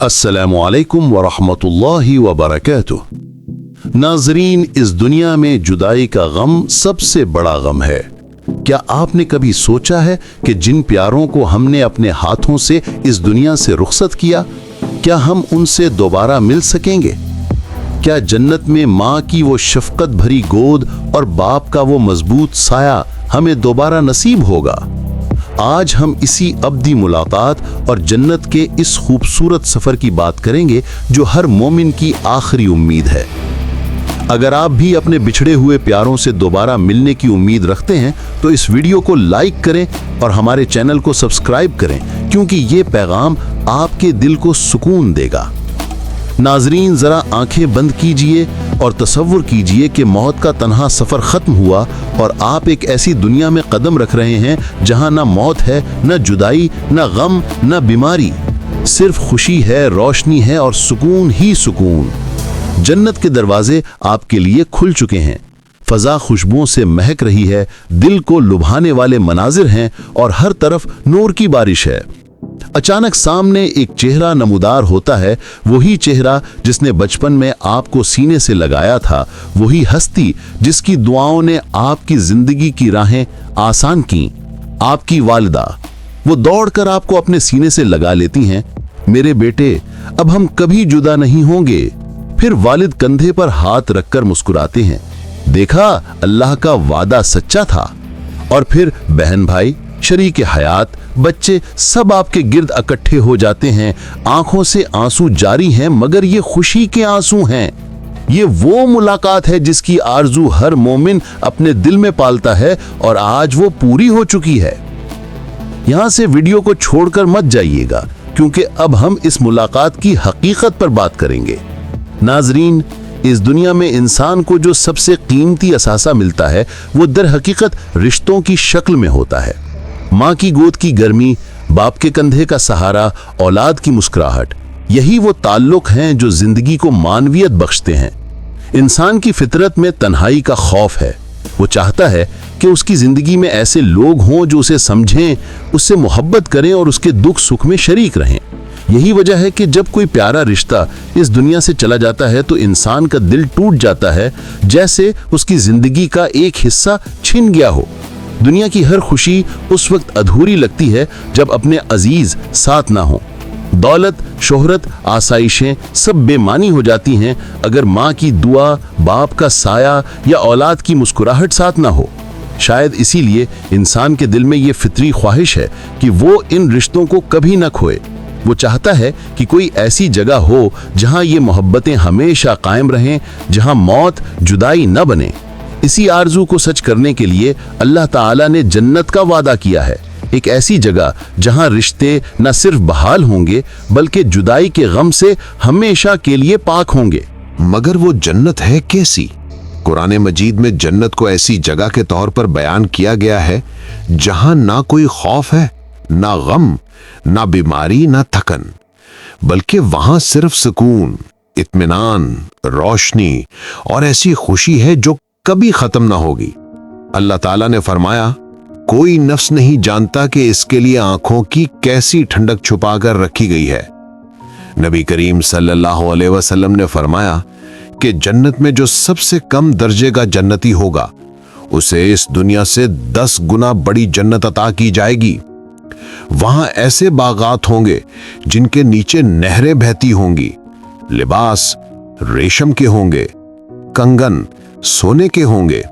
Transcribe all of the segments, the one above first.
अस्सलामु अलैकुम व रहमतुल्लाहि व बरकातुह। नाज़रीन, इस दुनिया में जुदाई का गम सबसे बड़ा गम है। क्या आपने कभी सोचा है कि जिन प्यारों को हमने अपने हाथों से इस दुनिया से रुखसत किया, क्या हम उनसे दोबारा मिल सकेंगे? क्या जन्नत में माँ की वो शफकत भरी गोद और बाप का वो मजबूत साया हमें दोबारा नसीब होगा? आज हम इसी अब्दी मुलाकात और जन्नत के इस खूबसूरत सफर की बात करेंगे जो हर मोमिन की आखिरी उम्मीद है। अगर आप भी अपने बिछड़े हुए प्यारों से दोबारा मिलने की उम्मीद रखते हैं तो इस वीडियो को लाइक करें और हमारे चैनल को सब्सक्राइब करें, क्योंकि ये पैगाम आपके दिल को सुकून देगा। नाजरीन, जरा आंखें बंद कीजिए और तसव्वुर कीजिए कि मौत का तन्हा सफर खत्म हुआ और आप एक ऐसी दुनिया में कदम रख रहे हैं जहां ना मौत है, ना जुदाई, ना गम, ना बीमारी, सिर्फ खुशी है, रोशनी है और सुकून ही सुकून। जन्नत के दरवाजे आपके लिए खुल चुके हैं। फजा खुशबुओं से महक रही है, दिल को लुभाने वाले मनाजिर हैं और हर तरफ नूर की बारिश है। अचानक सामने एक चेहरा नमूदार होता है, वही चेहरा जिसने बचपन में आपको सीने से लगाया था, वही हस्ती जिसकी दुआओं ने आपकी जिंदगी की राहें आसान की। आपकी वालिदा, वो दौड़कर आपको अपने सीने से लगा लेती हैं। मेरे बेटे, अब हम कभी जुदा नहीं होंगे। फिर वालिद कंधे पर हाथ रखकर मुस्कुराते हैं, देखा, अल्लाह का वादा सच्चा था। और फिर बहन भाई, शरीक हयात, बच्चे सब आपके गिर्द इकट्ठे हो जाते हैं। आंखों से आंसू जारी हैं, मगर ये खुशी के आंसू हैं। ये वो मुलाकात है जिसकी आरजू हर मोमिन अपने दिल में पालता है और आज वो पूरी हो चुकी है। यहां से वीडियो को छोड़कर मत जाइएगा, क्योंकि अब हम इस मुलाकात की हकीकत पर बात करेंगे। नाजरीन, इस दुनिया में इंसान को जो सबसे कीमती असासा मिलता है वो दर हकीकत रिश्तों की शक्ल में होता है। माँ की गोद की गर्मी, बाप के कंधे का सहारा, औलाद की मुस्कुराहट, यही वो ताल्लुक हैं जो जिंदगी को मानवियत बख्शते हैं। इंसान की फितरत में तन्हाई का खौफ है। वो चाहता है कि उसकी जिंदगी में ऐसे लोग हों जो उसे समझें, उससे मोहब्बत करें और उसके दुख सुख में शरीक रहें। यही वजह है कि जब कोई प्यारा रिश्ता इस दुनिया से चला जाता है तो इंसान का दिल टूट जाता है, जैसे उसकी जिंदगी का एक हिस्सा छिन गया हो। दुनिया की हर खुशी उस वक्त अधूरी लगती है जब अपने अजीज साथ ना हो। दौलत, शोहरत, आसाइशें सब बेमानी हो जाती हैं अगर माँ की दुआ, बाप का साया या औलाद की मुस्कुराहट साथ ना हो। शायद इसीलिए इंसान के दिल में ये फितरी ख्वाहिश है कि वो इन रिश्तों को कभी न खोए। वो चाहता है कि कोई ऐसी जगह हो जहां ये मोहब्बतें हमेशा कायम रहें, जहां मौत जुदाई न बने। इसी आरजू को सच करने के लिए अल्लाह ताला ने जन्नत का वादा किया है, एक ऐसी जगह जहां रिश्ते न सिर्फ बहाल होंगे बल्कि जुदाई के गम से हमेशा के लिए पाक होंगे। मगर वो जन्नत है कैसी? कुरान मजीद में जन्नत को ऐसी जगह के तौर पर बयान किया गया है जहां ना कोई खौफ है, ना गम, ना बीमारी, ना थकन, बल्कि वहां सिर्फ सुकून, इत्मीनान, रोशनी और ऐसी खुशी है जो कभी खत्म ना होगी। अल्लाह ताला ने फरमाया, कोई नफ्स नहीं जानता कि इसके लिए आंखों की कैसी ठंडक छुपा कर रखी गई है। नबी करीम सल्लल्लाहु अलैहि वसल्लम ने फरमाया कि जन्नत में जो सबसे कम दर्जे का जन्नती होगा उसे इस दुनिया से 10 गुना बड़ी जन्नत अता की जाएगी। वहां ऐसे बागात होंगे जिनके नीचे नहरें बहती होंगी, लिबास रेशम के होंगे, कंगन सोने के होंगे,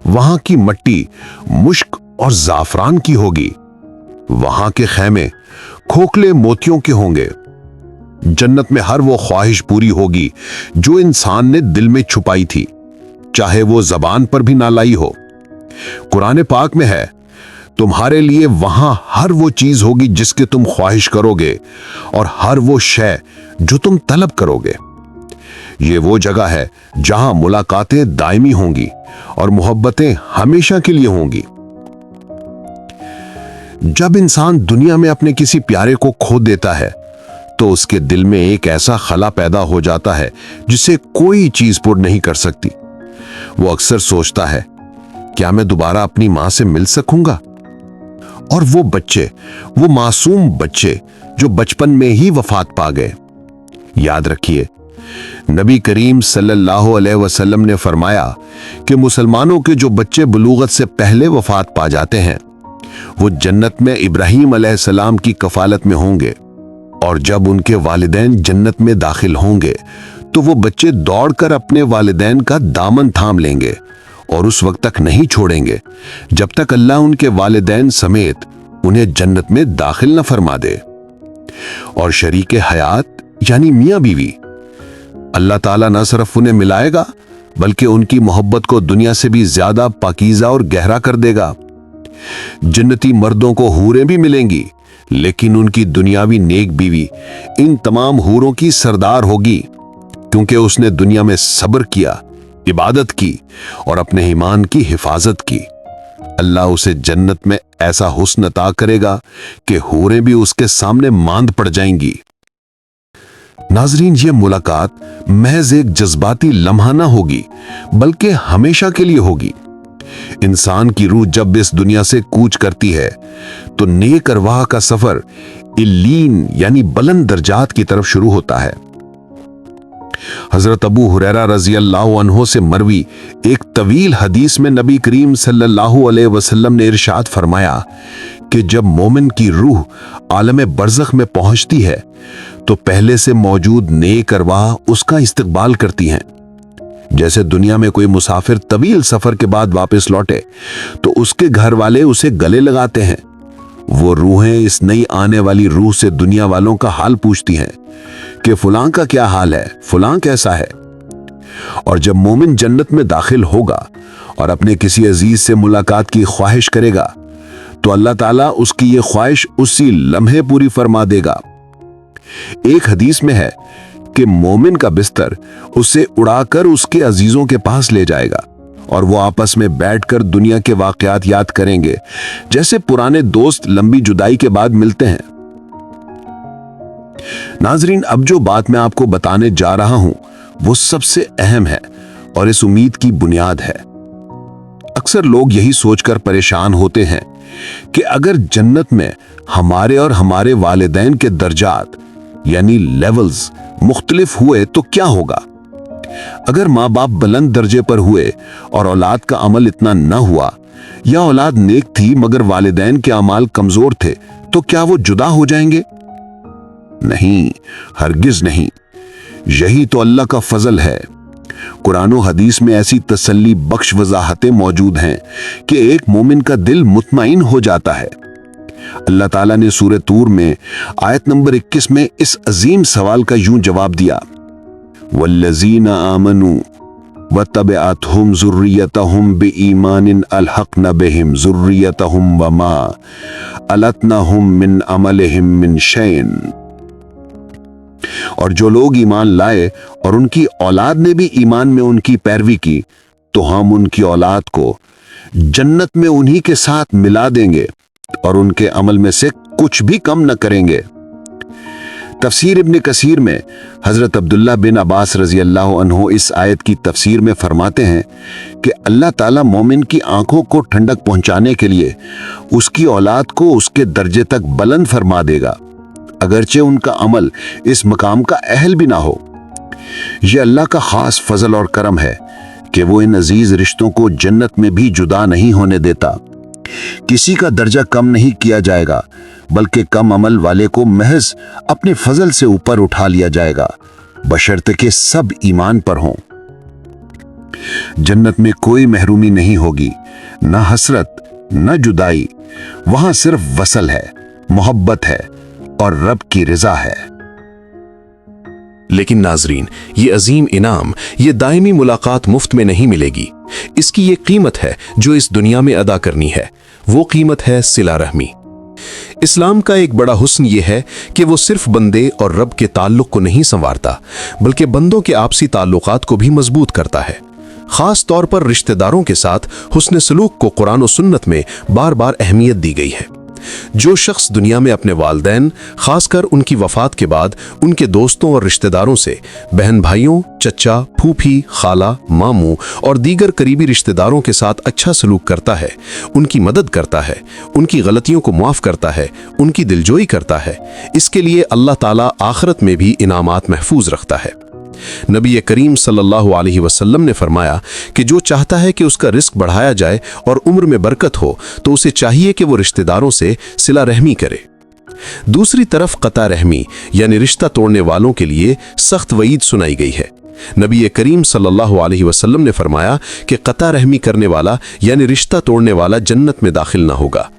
वहां की मट्टी मुश्क और जाफरान की होगी, वहां के खैमे खोखले मोतियों के होंगे। जन्नत में हर वो ख्वाहिश पूरी होगी जो इंसान ने दिल में छुपाई थी, चाहे वो जबान पर भी ना लाई हो। कुरान पाक में है, तुम्हारे लिए वहां हर वो चीज होगी जिसके तुम ख्वाहिश करोगे और हर वो शय जो तुम तलब करोगे। ये वो जगह है जहां मुलाकातें दायमी होंगी और मोहब्बतें हमेशा के लिए होंगी। जब इंसान दुनिया में अपने किसी प्यारे को खो देता है तो उसके दिल में एक ऐसा खला पैदा हो जाता है जिसे कोई चीज पूर्ण नहीं कर सकती। वो अक्सर सोचता है, क्या मैं दोबारा अपनी मां से मिल सकूंगा? اور वो बच्चे, वो मासूम बच्चे जो बचपन में ही वफात पा गए। याद रखिए, नबी करीम सल्लल्लाहु अलैहि वसल्लम ने फरमाया कि मुसलमानों के जो बच्चे बुलूगत से पहले वफात पा जाते हैं वो जन्नत में इब्राहीम अलैहिस्सलाम की कफालत में होंगे, और जब उनके वालिदैन जन्नत में दाखिल होंगे तो वो बच्चे दौड़कर अपने वालिदैन का दामन थाम लेंगे और उस वक्त तक नहीं छोड़ेंगे जब तक अल्लाह उनके वालिदैन समेत उन्हें जन्नत में दाखिल न फरमा दे। और शरीके हयात यानी मियां बीवी, अल्लाह ताला न सिर्फ उन्हें मिलाएगा बल्कि उनकी मोहब्बत को दुनिया से भी ज्यादा पाकीज़ा और गहरा कर देगा। जन्नती मर्दों को हूरें भी मिलेंगी, लेकिन उनकी दुनियावी नेक बीवी इन तमाम हूरों की सरदार होगी, क्योंकि उसने दुनिया में सब्र किया, इबादत की और अपने ईमान की हिफाजत की। अल्लाह उसे जन्नत में ऐसा हुस्न अता करेगा कि हूरें भी उसके सामने मांद पड़ जाएंगी। नाजरीन, ये मुलाकात महज एक जज्बाती लम्हा ना होगी बल्कि हमेशा के लिए होगी। इंसान की रूह जब इस दुनिया से कूच करती है तो नेक अरवाह का सफर इल्लीन यानी बुलंद दर्जात की तरफ शुरू होता है। हजरत अबू हुरैरा रजी अल्लाह अन्हो से मरवी एक तवील हदीस में नबी करीम सल्लल्लाहु अलैहि वसल्लम ने इरशाद फरमाया कि जब मोमिन की रूह आलम बरज़ख में पहुंचती है तो पहले से मौजूद नेक अरवाह उसका इस्तकबाल करती हैं। जैसे दुनिया में कोई मुसाफिर तवील सफर के बाद वापस लौटे तो उसके घर वाले उसे गले लगाते हैं, वो रूहें इस नई आने वाली रूह से दुनिया वालों का हाल पूछती हैं कि फलां का क्या हाल है, फलां कैसा है। और जब मोमिन जन्नत में दाखिल होगा और अपने किसी अजीज से मुलाकात की ख्वाहिश करेगा तो अल्लाह ताला उसकी ये ख्वाहिश उसी लम्हे पूरी फरमा देगा। एक हदीस में है कि मोमिन का बिस्तर उसे उड़ाकर उसके अजीजों के पास ले जाएगा और वो आपस में बैठकर दुनिया के वाकयात याद करेंगे, जैसे पुराने दोस्त लंबी जुदाई के बाद मिलते हैं। नाजरीन, अब जो बात मैं आपको बताने जा रहा हूं वो सबसे अहम है और इस उम्मीद की बुनियाद है। अक्सर लोग यही सोचकर परेशान होते हैं कि अगर जन्नत में हमारे और हमारे वालिदैन के दर्जात यानी लेवल्स मुख्तलिफ हुए तो क्या होगा। अगर माँ बाप बुलंद दर्जे पर हुए और औलाद का अमल इतना न हुआ, या औलाद नेक थी मगर वालिदैन के अमाल कमजोर थे, तो क्या वो जुदा हो जाएंगे? नहीं, हरगिज नहीं। यही तो अल्लाह का फजल है। कुरान और हदीस में ऐसी तसल्ली बख्श वजाहतें मौजूद हैं कि एक मोमिन का दिल मुतमईन हो जाता है। अल्लाह ताला ने सूरह तूर में आयत नंबर 21 में इस अजीम सवाल का यूं जवाब दिया, वल्लज़ीना आमनू वतबअतहुम ज़ुर्रियतहुम बिईमानिन अलहक़ना बिहिम ज़ुर्रियतहुम वमा अलतनाहुम मिन अमलिहिम मिन शैइन। और जो लोग ईमान लाए और उनकी औलाद ने भी ईमान में उनकी पैरवी की तो हम उनकी औलाद को जन्नत में उन्हीं के साथ मिला देंगे और उनके अमल में से कुछ भी कम न करेंगे। तफसीर इब्न कसीर में हजरत अब्दुल्ला बिन अब्बास रजी अल्लाह अन्हो इस आयत की तफसीर में फरमाते हैं कि अल्लाह ताला मोमिन की आंखों को ठंडक पहुंचाने के लिए उसकी औलाद को उसके दर्जे तक बुलंद फरमा देगा, अगरचे उनका अमल इस मकाम का अहल भी ना हो। यह अल्लाह का खास फजल और करम है कि वो इन अजीज रिश्तों को जन्नत में भी जुदा नहीं होने देता। किसी का दर्जा कम नहीं किया जाएगा, बल्कि कम अमल वाले को महज अपने फजल से ऊपर उठा लिया जाएगा, बशर्ते कि सब ईमान पर हों। जन्नत में कोई महरूमी नहीं होगी, न हसरत न जुदाई, वहां सिर्फ वसल है, मोहब्बत है और रब की रिजा है। लेकिन नाजरीन, ये अजीम इनाम, ये दायमी मुलाकात मुफ्त में नहीं मिलेगी। इसकी ये कीमत है जो इस दुनिया में अदा करनी है। वो कीमत है सिला रहमी। इस्लाम का एक बड़ा हुस्न ये है कि वो सिर्फ बंदे और रब के ताल्लुक को नहीं संवारता, बल्कि बंदों के आपसी ताल्लुकात को भी मजबूत करता है। खास तौर पर रिश्तेदारों के साथ हुस्न सलूक को कुरान और सुन्नत में बार बार अहमियत दी गई है। जो शख्स दुनिया में अपने वालिदैन, खासकर उनकी वफात के बाद उनके दोस्तों और रिश्तेदारों से, बहन भाइयों, चचा, फूफी, खाला, मामू और दीगर करीबी रिश्तेदारों के साथ अच्छा सलूक करता है, उनकी मदद करता है, उनकी गलतियों को माफ़ करता है, उनकी दिलजोई करता है, इसके लिए अल्लाह ताला आखिरत में भी इनामात महफूज रखता है। नबी करीम सल्लल्लाहु अलैहि वसल्लम ने फरमाया कि जो चाहता है कि उसका रिस्क बढ़ाया जाए और उम्र में बरकत हो तो उसे चाहिए कि वो रिश्तेदारों से सिला रहमी करे। दूसरी तरफ कता रहमी यानी रिश्ता तोड़ने वालों के लिए सख्त वईद सुनाई गई है। नबी करीम सल्लल्लाहु अलैहि वसल्लम ने फरमाया कि कता रहमी करने वाला यानी रिश्ता तोड़ने वाला जन्नत में दाखिल ना होगा।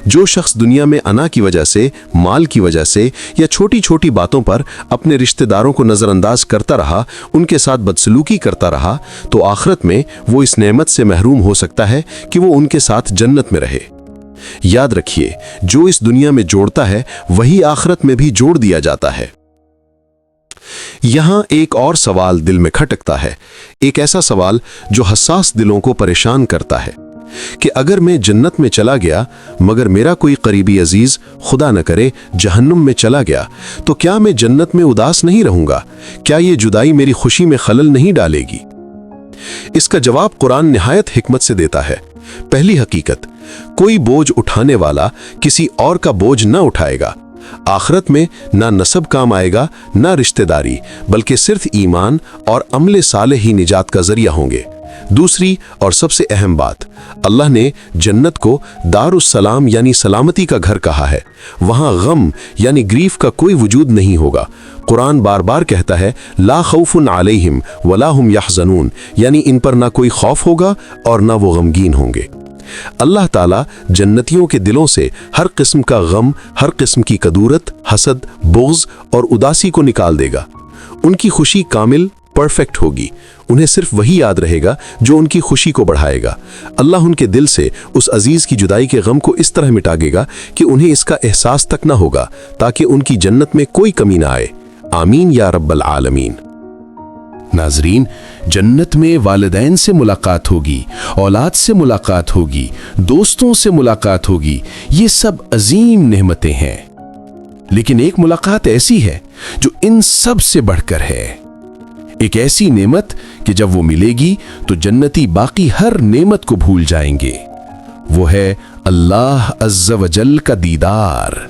जो शख्स दुनिया में अना की वजह से, माल की वजह से या छोटी छोटी बातों पर अपने रिश्तेदारों को नज़रअंदाज करता रहा, उनके साथ बदसलूकी करता रहा, तो आखिरत में वो इस नेमत से महरूम हो सकता है कि वो उनके साथ जन्नत में रहे। याद रखिए, जो इस दुनिया में जोड़ता है वही आखिरत में भी जोड़ दिया जाता है। यहां एक और सवाल दिल में खटकता है, एक ऐसा सवाल जो हसास दिलों को परेशान करता है कि अगर मैं जन्नत में चला गया मगर मेरा कोई करीबी अजीज खुदा न करे जहन्नुम में चला गया, तो क्या मैं जन्नत में उदास नहीं रहूंगा? क्या ये जुदाई मेरी खुशी में खलल नहीं डालेगी? इसका जवाब कुरान निहायत हिकमत से देता है। पहली हकीकत, कोई बोझ उठाने वाला किसी और का बोझ न उठाएगा। आखिरत में ना नसब काम आएगा ना रिश्तेदारी, बल्कि सिर्फ ईमान और अमले साले ही निजात का जरिया होंगे। दूसरी और सबसे अहम बात, अल्लाह ने जन्नत को दारुस्सलाम यानी सलामती का घर कहा है। वहां गम यानी ग्रीफ का कोई वजूद नहीं होगा। कुरान बार बार कहता है ला खौफुन अलैहिम वला हुम यहज़नून, यानी इन पर ना कोई खौफ होगा और ना वो गमगीन होंगे। अल्लाह ताला जन्नतियों के दिलों से हर किस्म का गम, हर किस्म की कदूरत, हसद, बुग़्ज़ और उदासी को निकाल देगा। उनकी खुशी कामिल, परफेक्ट होगी। उन्हें सिर्फ वही याद रहेगा जो उनकी खुशी को बढ़ाएगा। अल्लाह उनके दिल से उस अजीज की जुदाई के गम को इस तरह मिटा देगा कि उन्हें इसका एहसास तक ना होगा, ताकि उनकी जन्नत में कोई कमी ना आए। आमीन या रब्बल आलमीन। नाजरीन, जन्नत में वालिदैन से मुलाकात होगी, औलाद से मुलाकात होगी, दोस्तों से मुलाकात होगी। ये सब अजीम नेमतें हैं, लेकिन एक मुलाकात ऐसी है जो इन सब से बढ़कर है। एक ऐसी नेमत कि जब वो मिलेगी तो जन्नती बाकी हर नेमत को भूल जाएंगे। वो है अल्लाह अज़्ज़ व जल का दीदार।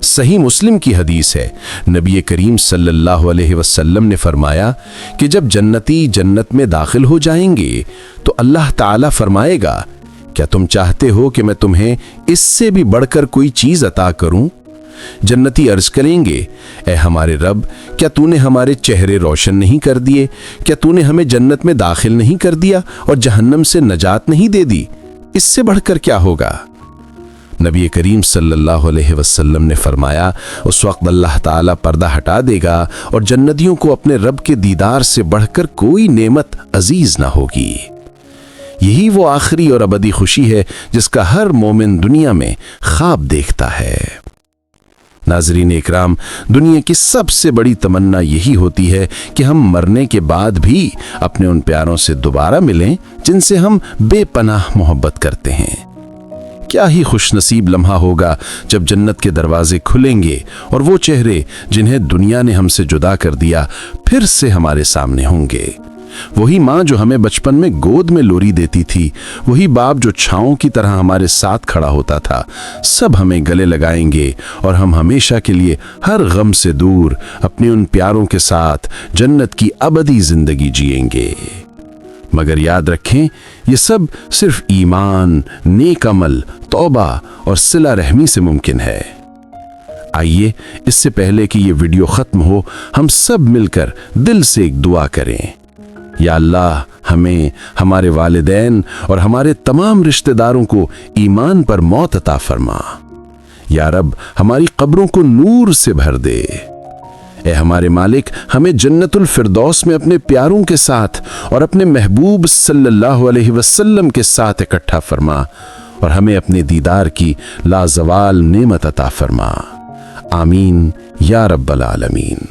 सही मुस्लिम की हदीस है, नबी करीम सल्लल्लाहु अलैहि वसल्लम ने फरमाया कि जब जन्नती जन्नत में दाखिल हो जाएंगे तो अल्लाह ताला फरमाएगा, क्या तुम चाहते हो कि मैं तुम्हें इससे भी बढ़कर कोई चीज अता करूं? जन्नती अर्ज करेंगे, ए हमारे रब, क्या तूने हमारे चेहरे रोशन नहीं कर दिए? क्या तूने हमें जन्नत में दाखिल नहीं कर दिया और जहन्नम से नजात नहीं दे दी? इससे बढ़कर क्या होगा? नबी करीम सल्लल्लाहु अलैहि वसल्लम ने फरमाया, उस वक्त अल्लाह ताला पर्दा हटा देगा और जन्नतियों को अपने रब के दीदार से बढ़कर कोई नेमत अजीज ना होगी। यही वो आखिरी और अबदी खुशी है जिसका हर मोमिन दुनिया में ख्वाब देखता है। नाज़रीन इकराम, दुनिया की सबसे बड़ी तमन्ना यही होती है कि हम मरने के बाद भी अपने उन प्यारों से दोबारा मिलें जिनसे हम बेपनाह मोहब्बत करते हैं। क्या ही खुशनसीब लम्हा होगा जब जन्नत के दरवाजे खुलेंगे और वो चेहरे जिन्हें दुनिया ने हमसे जुदा कर दिया फिर से हमारे सामने होंगे। वही माँ जो हमें बचपन में गोद में लोरी देती थी, वही बाप जो छाँव की तरह हमारे साथ खड़ा होता था, सब हमें गले लगाएंगे और हम हमेशा के लिए हर गम से दूर अपने उन प्यारों के साथ जन्नत की अबदी जिंदगी जिएंगे। मगर याद रखें, ये सब सिर्फ ईमान, नेक अमल, तौबा और सिला रहमी से मुमकिन है। आइए, इससे पहले कि ये वीडियो खत्म हो, हम सब मिलकर दिल से एक दुआ करें। या अल्लाह, हमें, हमारे वालिदैन और हमारे तमाम रिश्तेदारों को ईमान पर मौत अता फरमा। या रब, हमारी कब्रों को नूर से भर दे। ए हमारे मालिक, हमें जन्नतुल फिरदौस में अपने प्यारों के साथ और अपने महबूब सल्लल्लाहु अलैहि वसल्लम के साथ इकट्ठा फरमा और हमें अपने दीदार की लाजवाल नेमत अता फरमा। आमीन या रब्बल आलमीन।